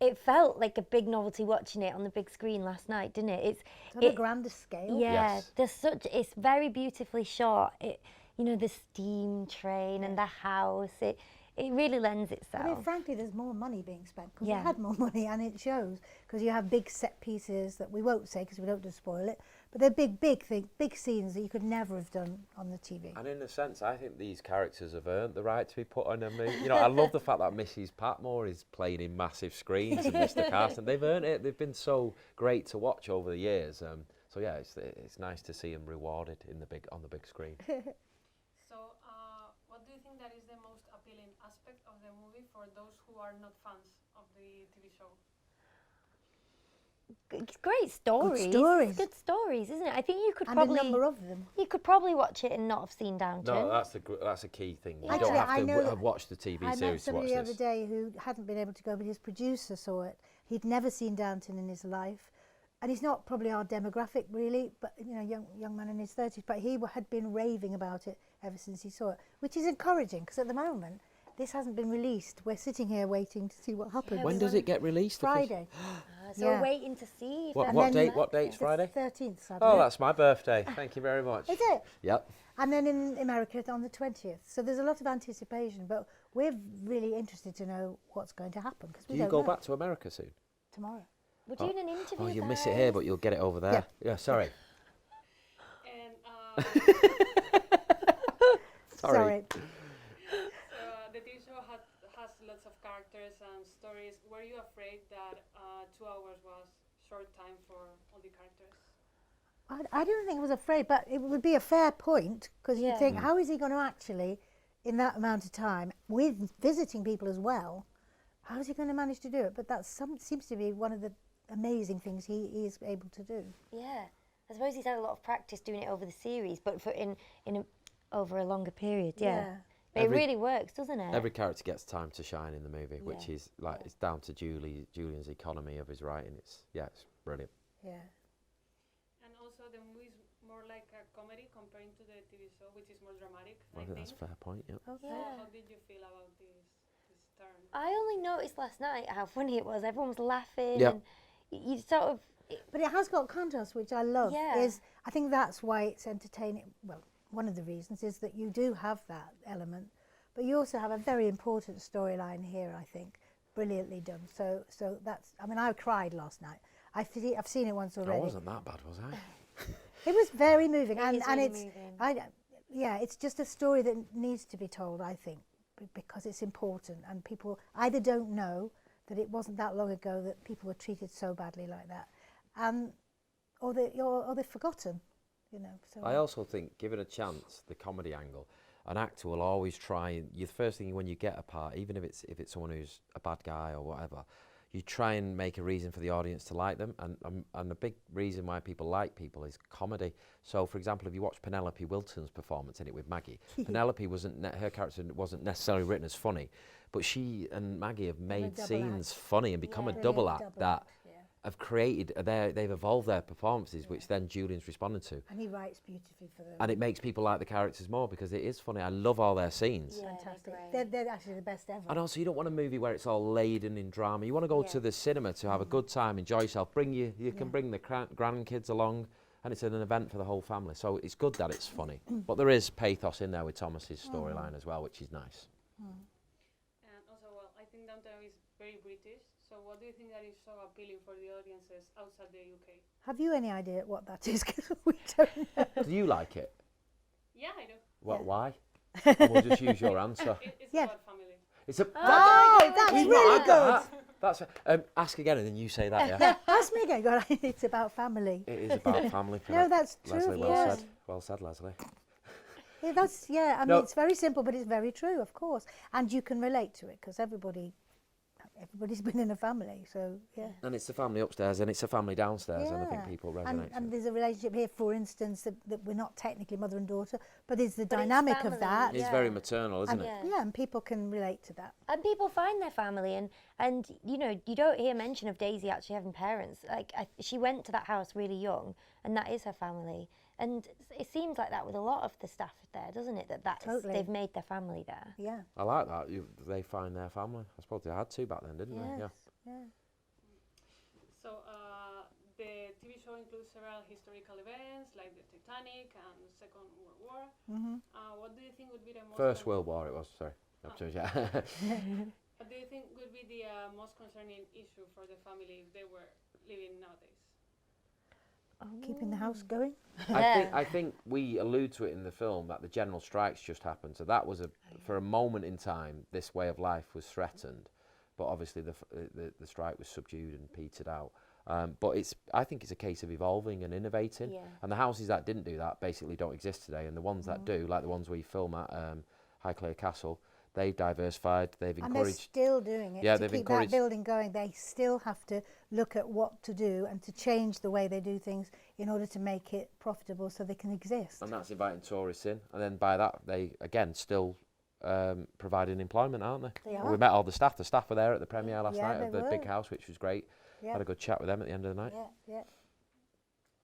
it felt like a big novelty watching it on the big screen last night, didn't it? It's on a grander scale. Yeah, Yes. it's very beautifully shot. The steam train and the house. It really lends itself. I mean, frankly, there's more money being spent because we had more money, and it shows because you have big set pieces that we won't say because we don't want to spoil it, but they're big scenes that you could never have done on the TV. And in a sense, I think these characters have earned the right to be put on a movie. I love the fact that Mrs. Patmore is playing in massive screens and Mr. Carson. They've earned it. They've been so great to watch over the years. So yeah, it's nice to see them rewarded on the big screen. So, what do you think that is the most appealing aspect of the movie for those who are not fans of the TV show? Great stories. Good stories, isn't it? I think you could And probably a number of them. You could probably watch it and not have seen Downton. No, that's a key thing. You Actually, don't have I to know have watched the TV I met series to watch somebody the this. other day who hadn't been able to go, but his producer saw it. He'd never seen Downton in his life, and he's not probably our demographic really, but young man in his 30s. But he had been raving about it ever since he saw it, which is encouraging because at the moment this hasn't been released. We're sitting here waiting to see what happens. When does it get released? Friday. So we're waiting to see. What date's Friday? The 13th, sadly. Oh, that's my birthday. Thank you very much. Is it? Yep. And then in America on the 20th. So there's a lot of anticipation, but we're really interested to know what's going to happen because we Do you don't go know. back to America soon? Tomorrow. We're doing an interview. Oh, you'll with miss it her. here, but you'll get it over there. Yeah, sorry. And Sorry. the TV show has lots of characters and stories. Were you afraid that 2 hours was short time for all the characters? I don't think I was afraid, but it would be a fair point because you'd think, how is he going to actually, in that amount of time, with visiting people as well, how is he going to manage to do it? But that seems to be one of the amazing things he is able to do. Yeah, I suppose he's had a lot of practice doing it over the series, but over a longer period. Yeah. But it really works, doesn't it? Every character gets time to shine in the movie, which is like it's down to Julian's economy of his writing. It's brilliant. Yeah. And also the movie is more like a comedy comparing to the TV show, which is more dramatic. I think that's a fair point. Yep. Okay. So how did you feel about this turn? I only noticed last night how funny it was. Everyone was laughing. Yeah. And you sort of. But it has got contrast, which I love. Yeah. I think that's why it's entertaining. Well, one of the reasons is that you do have that element, but you also have a very important storyline here, I think, brilliantly done. So that's, I mean, I cried last night. I've seen it once already. I wasn't that bad, was I? It was very moving, and really it's, moving. it's just a story that needs to be told, I think, because it's important, and people either don't know that it wasn't that long ago that people were treated so badly like that, or they've forgotten. So I also think, given a chance, the comedy angle, an actor will always try. The first thing when you get a part, even if it's someone who's a bad guy or whatever, you try and make a reason for the audience to like them, and a big reason why people like people is comedy. So, for example, if you watch Penelope Wilton's performance in it with Maggie, Penelope her character wasn't necessarily written as funny, but she and Maggie have made scenes funny and become a double act that have created, they've evolved their performances, which then Julian's responded to. And he writes beautifully for them. And it makes people like the characters more because it is funny. I love all their scenes. Yeah, Fantastic. they're They're actually the best ever. And also, you don't want a movie where it's all laden in drama. You want to go to the cinema to have a good time, enjoy yourself. You can bring the grandkids along, and it's an event for the whole family. So it's good that it's funny. But there is pathos in there with Thomas's storyline as well, which is nice. And also, well, I think Downton Abbey is very British. So what do you think that is so appealing for the audiences outside the UK? Have you any idea what that is? Because we don't know. Do you like it? Yeah, I do. Why? And we'll just use your answer. It's Yeah. about family. It's a. Oh, that's We've really not good. had that. That's ask again, and then you say that. Yeah. Ask me again. God, it's about family. It is about family. No, that's true. Leslie, well yes. said. Well said, Leslie. I mean, No. it's very simple, but it's very true, of course. And you can relate to it because everybody's been in a family, so yeah. And it's the family upstairs and it's a family downstairs, and I think people resonate. And there's a relationship here, for instance, that we're not technically mother and daughter, but there's the But it's dynamic family, of that. It's very maternal, isn't it? Yeah, and people can relate to that. And people find their family, and you don't hear mention of Daisy actually having parents. Like she went to that house really young, and that is her family. And it seems like that with a lot of the staff there, doesn't it? Totally. They've made their family there. Yeah. I like that. They find their family. I suppose they had to back then, didn't they? Yes. Yeah. So the TV show includes several historical events like the Titanic and Second World War. What do you think would be the most First World War it was, sorry. Yeah. What do you think would be the most concerning issue for the family if they were living nowadays? Keeping the house going. I think we allude to it in the film that the general strikes just happened. So that was for a moment in time, this way of life was threatened, but obviously the strike was subdued and petered out. But I think it's a case of evolving and innovating. Yeah. And the houses that didn't do that basically don't exist today. And the ones that do, like the ones we film at Highclere Castle, they've diversified. They've encouraged. And they're still doing it. Yeah, to they've keep encouraged. that building going, they still have to look at what to do and to change the way they do things in order to make it profitable so they can exist. And that's inviting tourists in. And then by that, they, again, still providing employment, aren't they? They And are. we met all the staff. The staff were there at the premiere last Yeah, night they of the big were. house, which was great. Yeah. Had a good chat with them at the end of the night. Yeah, yeah.